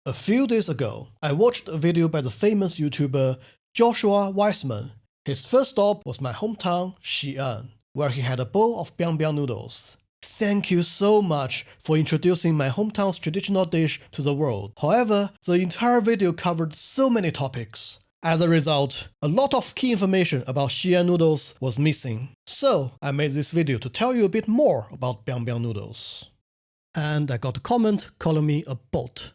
A few days ago, I watched a video by the famous YouTuber Joshua Weissman. His first stop was my hometown, Xi'an, where he had a bowl of BiangBiang noodles. Thank you so much for introducing my hometown's traditional dish to the world. However, the entire video covered so many topics. As a result, a lot of key information about Xi'an noodles was missing. So, I made this video to tell you a bit more about BiangBiang noodles. And I got a comment calling me a bot.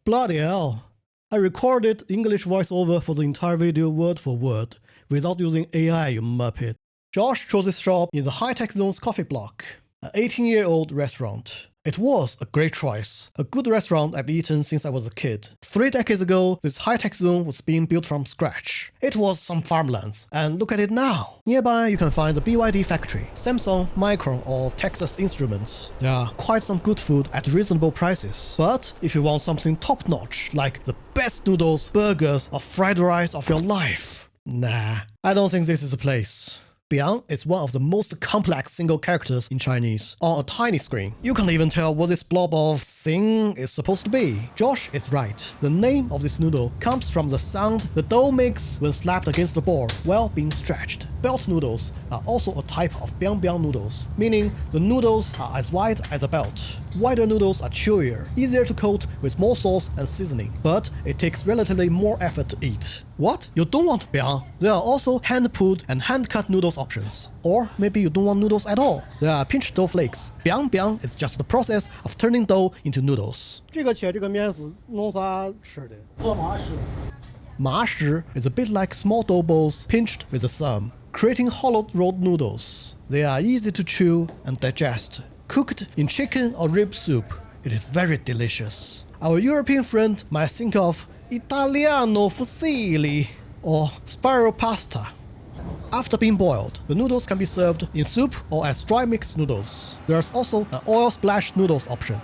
Bloody hell. I recorded English voiceover for the entire video word for word, without using AI, you muppet. Josh chose this shop in the High-Tech Zone's coffee block, an 18-year-old restaurant. It was a great choice, a good restaurant I've eaten since I was a kid. 3 decades ago, this high-tech zone was being built from scratch. It was some farmlands, and look at it now. Nearby, you can find the BYD factory, Samsung, Micron, or Texas Instruments. There are quite some good food at reasonable prices. But if you want something top-notch, like the best noodles, burgers, or fried rice of your life, nah, I don't think this is the place. Biang is one of the most complex single characters in Chinese on a tiny screen. You can't even tell what this blob of thing is supposed to be. Josh is right. The name of this noodle comes from the sound the dough makes when slapped against the board while being stretched. Belt noodles are also a type of BiangBiang noodles, meaning the noodles are as wide as a belt. Wider noodles are chewier, easier to coat with more sauce and seasoning, but it takes relatively more effort to eat. What? You don't want Biang? There are also hand-pulled and hand-cut noodles options. Or maybe you don't want noodles at all. There are pinched dough flakes. BiangBiang is just the process of turning dough into noodles. 这个切这个面是弄啥吃的？做麻食。Ma shi is a bit like small dough balls pinched with a thumb, creating hollow rolled noodles. They are easy to chew and digest. Cooked in chicken or rib soup, it is very delicious. Our European friend might think of Italiano fusilli or spiral pasta. After being boiled, the noodles can be served in soup or as dry mixed noodles. There's also an oil splash noodles option.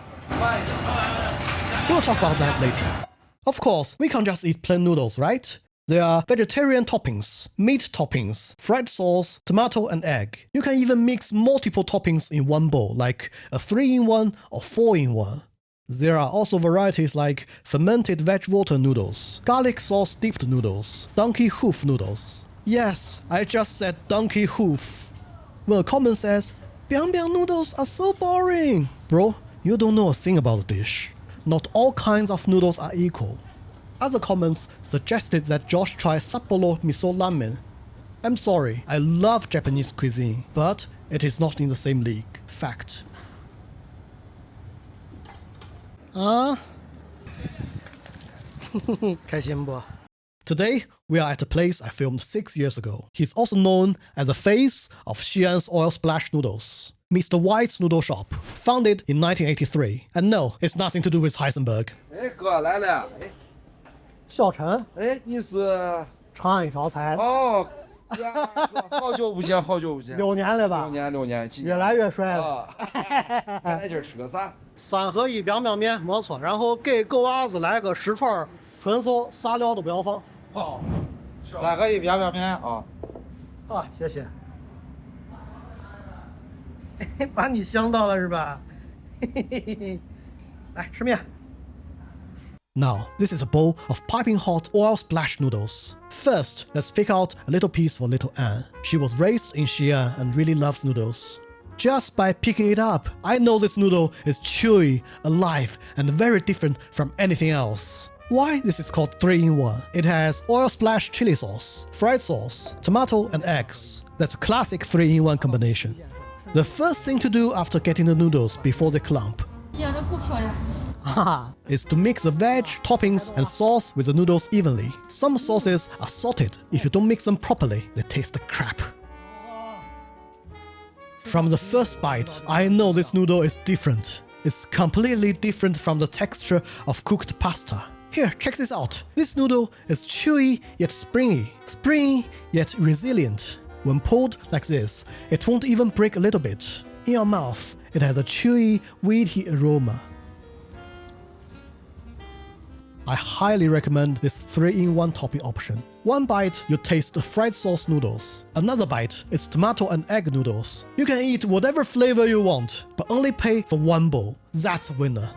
We'll talk about that later. Of course, we can't just eat plain noodles, right? There are vegetarian toppings, meat toppings, fried sauce, tomato and egg. You can even mix multiple toppings in one bowl, like a 3-in-1 or 4-in-1. There are also varieties like fermented veg water noodles, garlic sauce dipped noodles, donkey hoof noodles. Yes, I just said donkey hoof. When a comment says, BiangBiang noodles are so boring. Bro, you don't know a thing about the dish. Not all kinds of noodles are equal. Other comments suggested that Josh try Sapporo miso ramen. I'm sorry, I love Japanese cuisine, but it is not in the same league. Fact. Huh? 开心不？ Today, we are at a place I filmed 6 years ago. He's also known as the face of Xi'an's oil splash noodles. Mr. White's Noodle Shop, founded in 1983. And no, it's nothing to do with Heisenberg. 哎，哥来了！哎小陈哎，你是？尝一条菜，哦，呀哥好久不见，好久不见。 6年了吧？ 6年，几年越来越帅了。啊！来今儿吃个啥3合1BiangBiang面没错，然后给狗娃子来个10串纯素，啥料都不要放。好，3合1BiangBiang面啊。啊，谢谢。把你想到了是吧？嘿嘿嘿嘿嘿，来吃面。 Now, this is a bowl of piping hot oil splash noodles. First, let's pick out a little piece for little Anne. She was raised in Xi'an and really loves noodles. Just by picking it up, I know this noodle is chewy, alive, and very different from anything else. Why this is called 3-in-1? It has oil splash chili sauce, fried sauce, tomato and eggs. That's a classic 3-in-1 combination. The first thing to do after getting the noodles before they clump is to mix the veg, toppings, and sauce with the noodles evenly. Some sauces are salted. If you don't mix them properly, they taste like crap. From the first bite, I know this noodle is different. It's completely different from the texture of cooked pasta. Here, check this out. This noodle is chewy yet springy. Springy yet resilient. When pulled like this, it won't even break a little bit. In your mouth, it has a chewy, weedy aroma. I highly recommend this 3-in-1 topping option. One bite, you taste the fried sauce noodles. Another bite is tomato and egg noodles. You can eat whatever flavor you want, but only pay for one bowl. That's a winner.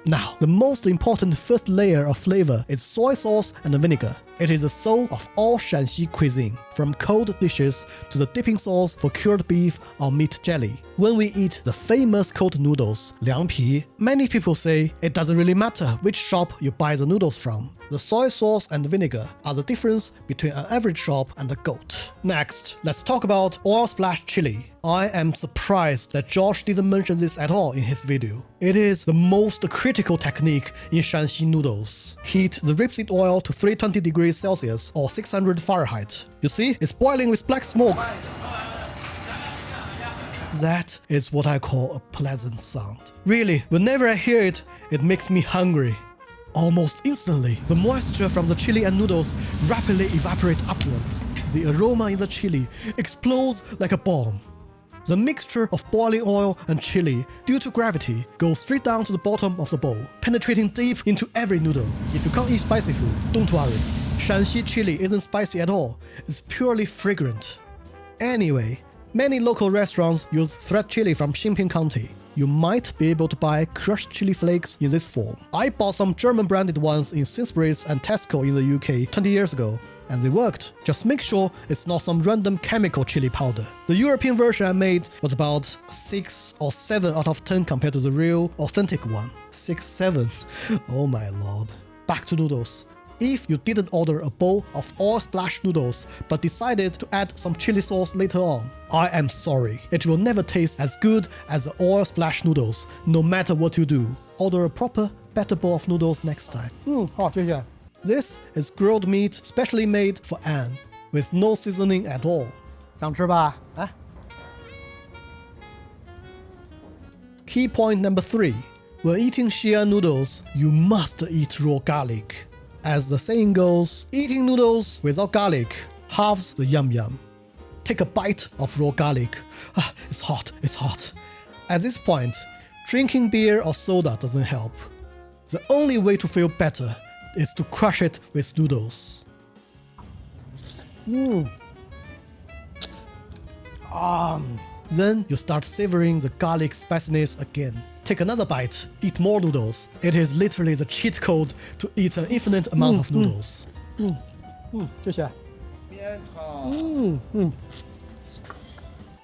Now, the most important first layer of flavor is soy sauce and vinegar. It is the soul of all Shanxi cuisine, from cold dishes to the dipping sauce for cured beef or meat jelly. When we eat the famous cold noodles, liang pi, many people say it doesn't really matter which shop you buy the noodles from. The soy sauce and vinegar are the difference between an average shop and a goat. Next, let's talk about oil splash chili. I am surprised that Josh didn't mention this at all in his video. It is the most critical technique in Shanxi noodles. Heat the rapeseed oil to 320 degrees Celsius or 600 Fahrenheit. You see, it's boiling with black smoke. That is what I call a pleasant sound. Really, whenever I hear it, it makes me hungry. Almost instantly, the moisture from the chili and noodles rapidly evaporate upwards. The aroma in the chili explodes like a bomb. The mixture of boiling oil and chili, due to gravity, goes straight down to the bottom of the bowl, penetrating deep into every noodle. If you can't eat spicy food, don't worry. Shanxi chili isn't spicy at all, it's purely fragrant. Anyway, many local restaurants use thread chili from Xinping County. You might be able to buy crushed chili flakes in this form. I bought some German branded ones in Sainsbury's and Tesco in the UK 20 years ago, and they worked. Just make sure it's not some random chemical chili powder. The European version I made was about 6 or 7 out of 10 compared to the real, authentic one. 6, 7. Oh my lord. Back to noodles. If you didn't order a bowl of oil splash noodles but decided to add some chili sauce later on, I am sorry. It will never taste as good as the oil splash noodles, no matter what you do. Order a proper, better bowl of noodles next time. 好，谢谢。 This is grilled meat specially made for Anne, with no seasoning at all. 想吃吧？来， Key point number 3. When eating Xi'an noodles, you must eat raw garlic. As the saying goes, eating noodles without garlic halves the yum yum. Take a bite of raw garlic. It's hot, it's hot. At this point, drinking beer or soda doesn't help. The only way to feel better is to crush it with noodles. Then you start savoring the garlic spiciness again. Take another bite, eat more noodles. It is literally the cheat code to eat an infinite amount of noodles. 谢谢。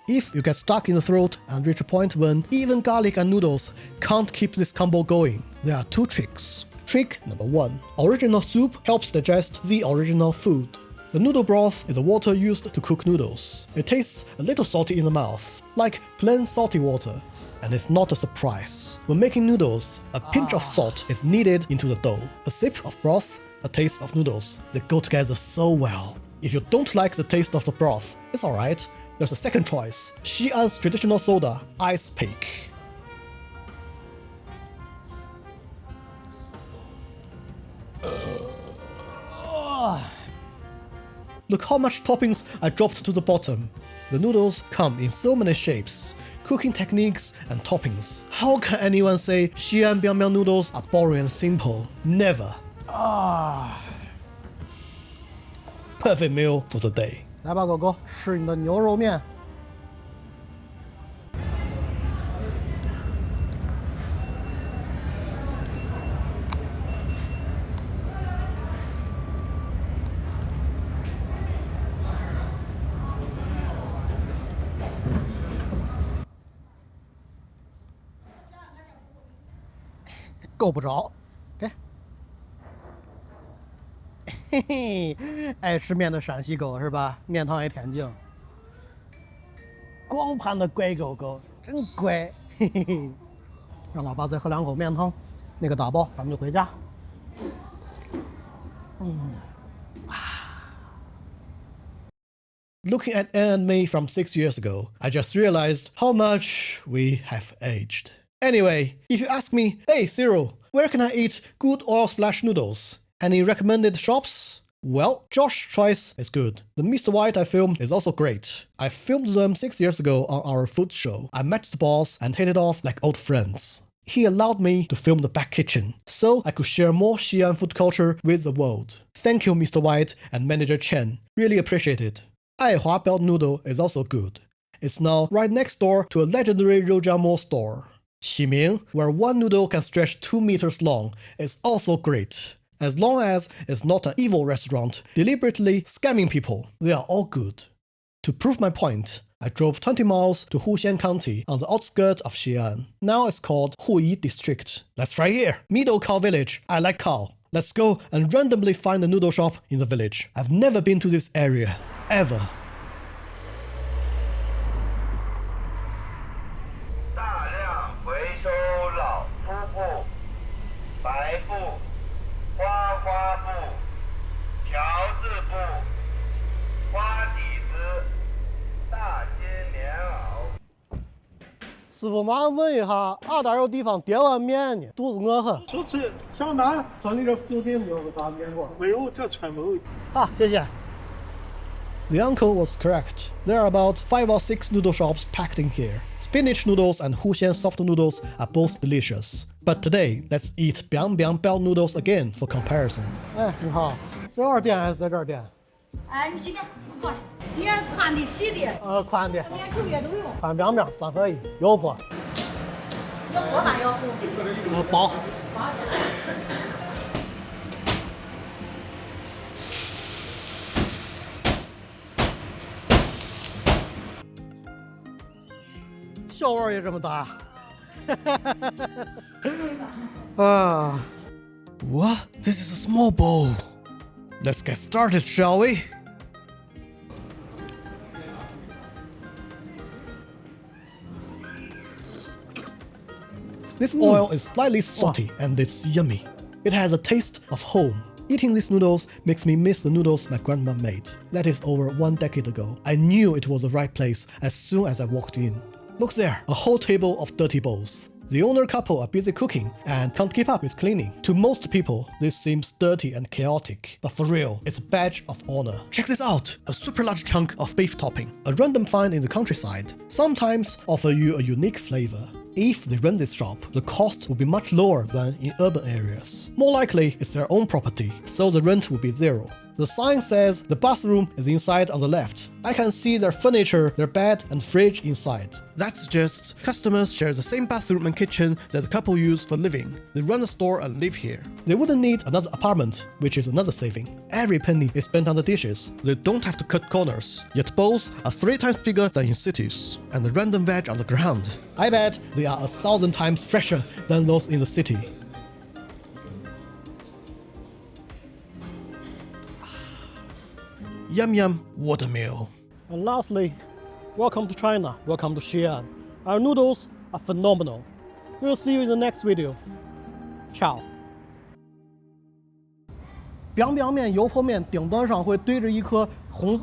If you get stuck in the throat and reach a point when even garlic and noodles can't keep this combo going, there are 2 tricks. Trick number 1. Original soup helps digest the original food. The noodle broth is the water used to cook noodles. It tastes a little salty in the mouth, like plain salty water. And it's not a surprise. When making noodles, a pinch of salt is kneaded into the dough. A sip of broth, a taste of noodles. They go together so well. If you don't like the taste of the broth, it's alright. There's a second choice. Xi'an's traditional soda, ice pick. Look how much toppings I dropped to the bottom. The noodles come in so many shapes, cooking techniques and toppings. How can anyone say Xi'an BiangBiang noodles are boring and simple? Never. Perfect meal for the day. 来吧，狗狗，吃你的牛肉面。够不着，给。嘿嘿，爱吃面的陕西狗是吧？面汤也挺净。光盘的乖狗狗，真乖。嘿嘿嘿，让老爸再喝2口面汤，那个打包，咱们就回家。Looking at Anne and me from 6 years ago, I just realized how much we have aged. Anyway, if you ask me, hey Cyril, where can I eat good oil splash noodles? Any recommended shops? Well, Josh's choice is good. The Mr. White I filmed is also great. I filmed them 6 years ago on our food show. I met the boss and hit it off like old friends. He allowed me to film the back kitchen, so I could share more Xi'an food culture with the world. Thank you, Mr. White and Manager Chen. Really appreciate it. Aihua Belt Noodle is also good. It's now right next door to a legendary Rojamo store. Ximing, where one noodle can stretch 2 meters long, is also great. As long as it's not an evil restaurant deliberately scamming people, they are all good. To prove my point, I drove 20 miles to Xi'an County on the outskirts of Xi'an. Now it's called Huyi District. Let's try here. Middle Cow Village. I like cow. Let's go and randomly find a noodle shop in the village. I've never been to this area, ever. 大量回收老铺布、白布、花花布、条质布、花底子、大金棉袄。师傅，麻烦问一下，俺这儿有地方点碗面呢，肚子饿很。就吃小南，咱你这附近有个啥面馆？没有，这全没有。好，谢谢。 The uncle was correct. There are about 5 or 6 noodle shops packed in here. Spinach noodles and Xi'an soft noodles are both delicious. But today, let's eat BiangBiang bell noodles again for comparison. 哎，你好，在这儿点还是在这儿点？哎，你洗的，不好洗，你要宽的、细的，宽的，面酒也都有，宽边边3合1，油泼。要锅还要糊。包。小碗也这么大。啊 What? This is a small bowl. Let's get started, shall we? This oil is slightly salty and it's yummy. It has a taste of home. Eating these noodles makes me miss the noodles my grandma made. That is over 1 decade ago. I knew it was the right place as soon as I walked in. Look there, a whole table of dirty bowls. The owner couple are busy cooking and can't keep up with cleaning. To most people, this seems dirty and chaotic. But for real, it's a badge of honor. Check this out, a super large chunk of beef topping. A random find in the countryside. Sometimes offer you a unique flavor. If they run this shop, the cost will be much lower than in urban areas. More likely, it's their own property, so the rent will be 0. The sign says the bathroom is inside on the left. I can see their furniture, their bed and fridge inside. That suggests customers share the same bathroom and kitchen that the couple use for living. They run a store and live here. They wouldn't need another apartment, which is another saving. Every penny is spent on the dishes. They don't have to cut corners. Yet bowls are 3 times bigger than in cities. And the random veg on the ground. I bet they are 1,000 times fresher than those in the city. Yum yum, what a meal. And lastly, welcome to China, welcome to Xi'an. Our noodles are phenomenal. We'll see you in the next video. Ciao. BiangBiang 面油泼面顶端上会堆着一颗红